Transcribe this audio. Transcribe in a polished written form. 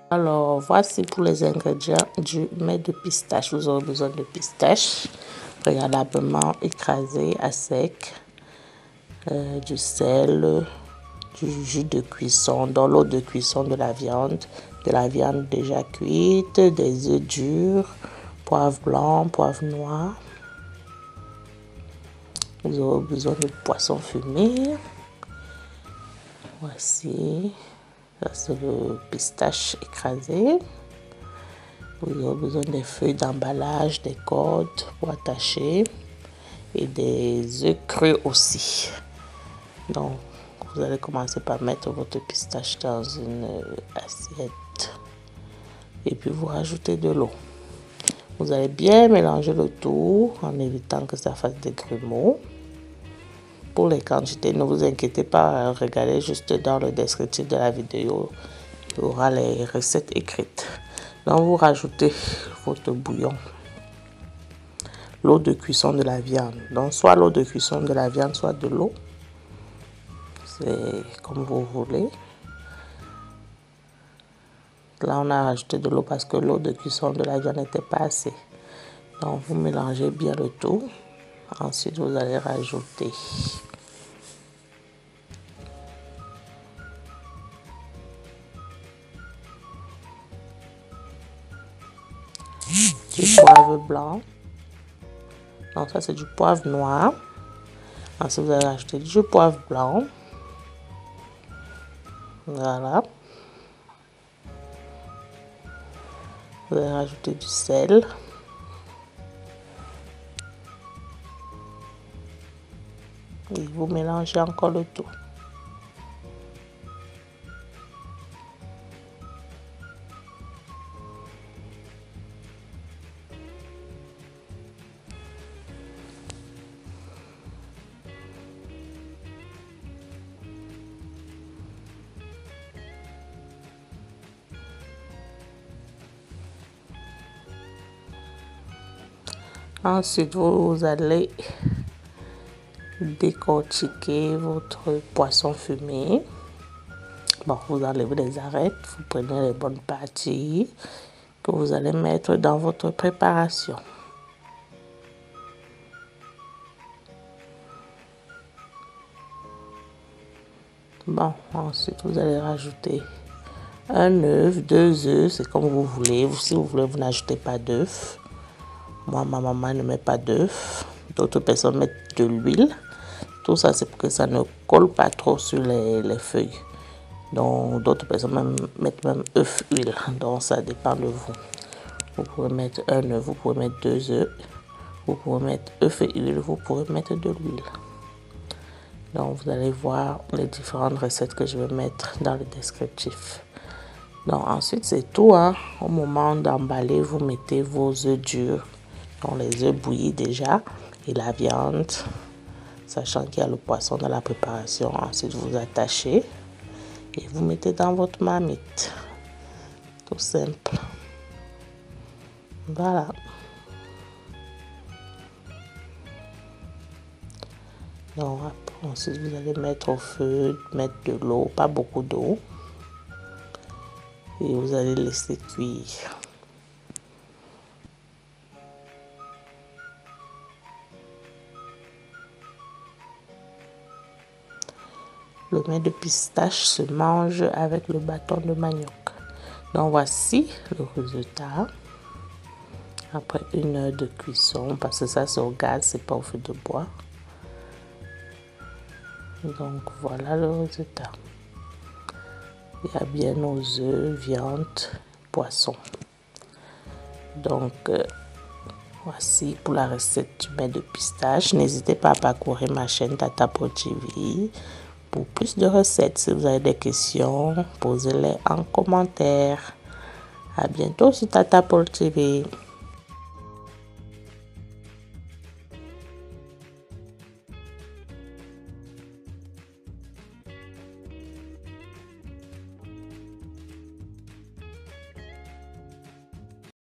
Alors, voici pour les ingrédients du mets de pistache. Vous aurez besoin de pistache préalablement écrasé à sec, du sel, du jus de cuisson, dans l'eau de cuisson de la viande déjà cuite, des œufs durs, poivre blanc, poivre noir. Vous aurez besoin de poisson fumé. Voici, ça c'est le pistache écrasé. Vous aurez besoin des feuilles d'emballage, des cordes pour attacher et des œufs crus aussi. Donc, vous allez commencer par mettre votre pistache dans une assiette et puis vous rajoutez de l'eau. Vous allez bien mélanger le tout en évitant que ça fasse des grumeaux. Pour les quantités, ne vous inquiétez pas, regardez juste dans le descriptif de la vidéo, il y aura les recettes écrites. Donc vous rajoutez votre bouillon, l'eau de cuisson de la viande. Donc soit l'eau de cuisson de la viande, soit de l'eau. C'est comme vous voulez. Là on a rajouté de l'eau parce que l'eau de cuisson de la viande n'était pas assez. Donc vous mélangez bien le tout. Ensuite vous allez rajouter du poivre blanc. Donc ça c'est du poivre noir. Ensuite vous allez rajouter du poivre blanc. Voilà. Vous allez rajouter du sel. Et vous mélangez encore le tout. Ensuite, vous allez décortiquer votre poisson fumé. Bon, vous enlevez les arêtes, vous prenez les bonnes parties que vous allez mettre dans votre préparation. Bon, ensuite vous allez rajouter un œuf, 2 œufs, c'est comme vous voulez. Si vous voulez, vous n'ajoutez pas d'œuf. Moi, ma maman ne met pas d'œuf. D'autres personnes mettent de l'huile. Tout ça, c'est pour que ça ne colle pas trop sur les feuilles. Donc, d'autres personnes mettent même œuf, huile. Donc, ça dépend de vous. Vous pouvez mettre un œuf, vous pouvez mettre 2 œufs. Vous pouvez mettre œuf et huile, vous pouvez mettre de l'huile. Donc, vous allez voir les différentes recettes que je vais mettre dans le descriptif. Donc, ensuite, c'est tout. Au moment d'emballer, vous mettez vos œufs durs. Donc, les œufs bouillis déjà et la viande, sachant qu'il y a le poisson dans la préparation. Ensuite, vous attachez et vous mettez dans votre marmite. Tout simple. Voilà. Donc, ensuite, vous allez mettre au feu, mettre de l'eau, pas beaucoup d'eau. Et vous allez laisser cuire. Le mets de pistache se mange avec le bâton de manioc. Donc voici le résultat. Après 1 heure de cuisson, parce que ça c'est au gaz, c'est pas au feu de bois. Donc voilà le résultat. Il y a bien nos œufs, viande, poisson. Donc voici pour la recette du mets de pistache. N'hésitez pas à parcourir ma chaîne Tata Paul TV pour plus de recettes. Si vous avez des questions, posez-les en commentaire. À bientôt sur Tata Paul TV.